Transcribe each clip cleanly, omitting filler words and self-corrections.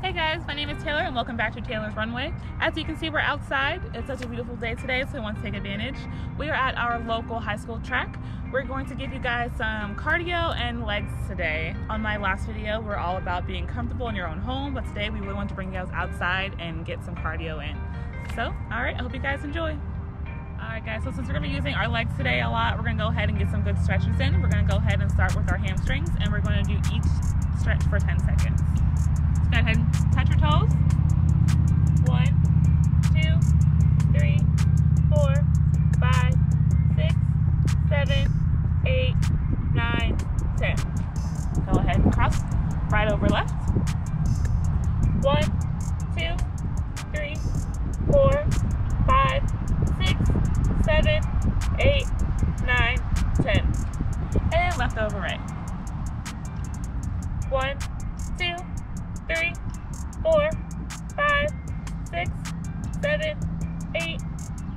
Hey guys, my name is Taylor and welcome back to Taylor's Runway. As you can see, we're outside. It's such a beautiful day today, so we want to take advantage. We are at our local high school track. We're going to give you guys some cardio and legs today. On my last video, we're all about being comfortable in your own home, but today we really want to bring you guys outside and get some cardio in. So, alright, I hope you guys enjoy. Alright guys, so since we're going to be using our legs today a lot, we're going to go ahead and get some good stretches in. We're going to go ahead and start with our hamstrings, and we're going to do each stretch for 10 seconds. Go ahead and touch your toes. 1, 2, 3, 4, 5, 6, 7, 8, 9, 10. Go ahead and cross right over left. 1, 2, 3, 4, 5, 6, 7, 8, 9, 10. And left over right. 1, 2, 3, 4, 5, 6, 7, 8,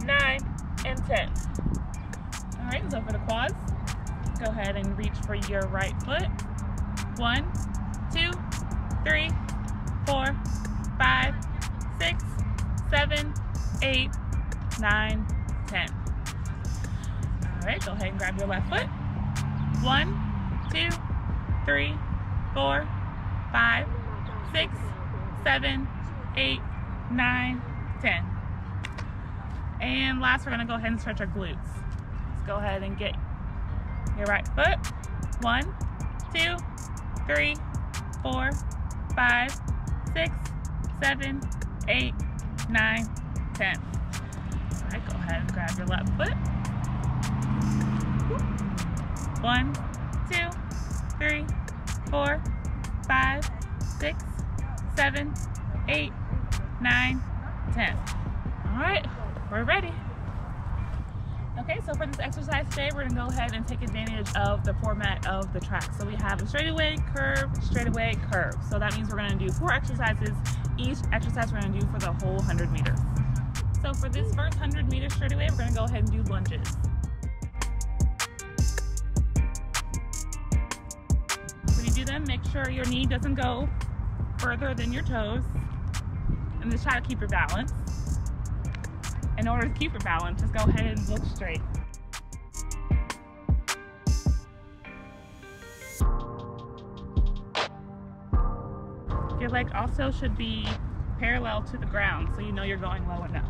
9, and 10. Alright, so for the quads, go ahead and reach for your right foot. 1, 2, 3, 4, 5, 6, 7, 8, 9, 10. Alright, go ahead and grab your left foot. 1, 2, 3, 4, 5, 6, 7, 8, 9, 10. And last, we're going to go ahead and stretch our glutes. Let's go ahead and get your right foot. 1, 2, 3, 4, 5, 6, 7, 8, 9, 10. All right, go ahead and grab your left foot. 1, 2, 3, 4, 5, 6, 7, 8, 9, 10. All right, we're ready. Okay, so for this exercise today, we're gonna go ahead and take advantage of the format of the track. So we have a straightaway, curve, straightaway, curve. So that means we're gonna do 4 exercises. Each exercise we're gonna do for the whole 100 meters. So for this first 100 meters straightaway, we're gonna go ahead and do lunges. When you do them, make sure your knee doesn't go further than your toes, and just try to keep your balance. In order to keep your balance, just go ahead and look straight. Your leg also should be parallel to the ground, so you know you're going low enough.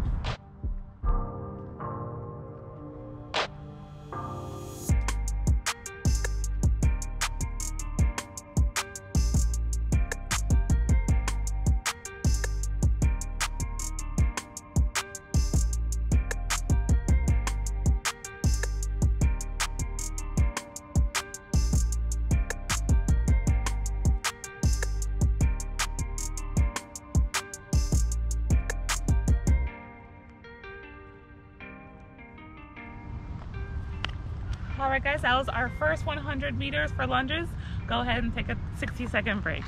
Alright guys, that was our first 100 meters for lunges. Go ahead and take a 60-second break.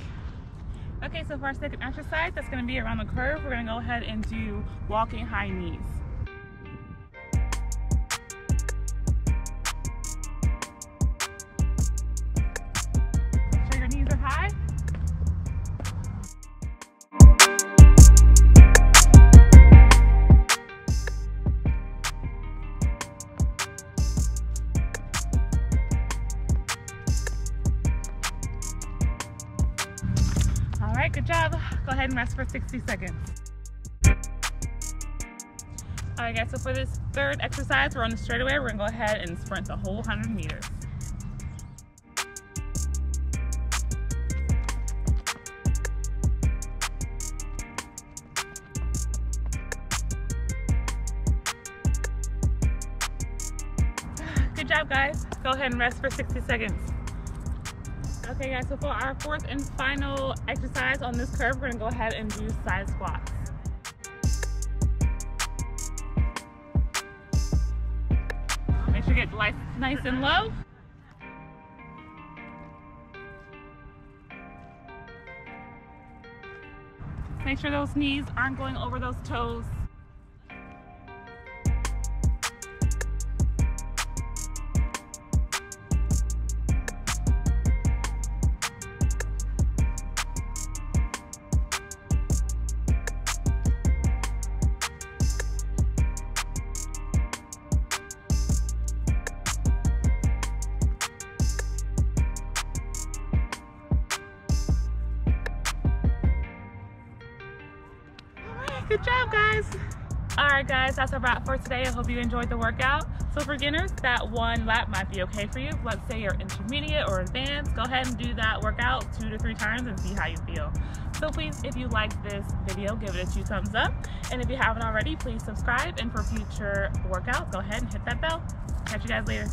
Okay, so for our second exercise, that's going to be around the curve. We're going to go ahead and do walking high knees. Make sure your knees are high. Alright, good job. Go ahead and rest for 60 seconds. Alright guys, so for this third exercise, we're on the straightaway. We're going to go ahead and sprint the whole 100 meters. Good job guys. Go ahead and rest for 60 seconds. Okay guys, so for our fourth and final exercise on this curve, we're going to go ahead and do side squats. Make sure you get nice and low. Make sure those knees aren't going over those toes. Good job, guys. All right, guys, that's a wrap for today. I hope you enjoyed the workout. So for beginners, that one lap might be okay for you. Let's say you're intermediate or advanced, go ahead and do that workout 2 to 3 times and see how you feel. So please, if you liked this video, give it a 2 thumbs up. And if you haven't already, please subscribe. And for future workouts, go ahead and hit that bell. Catch you guys later.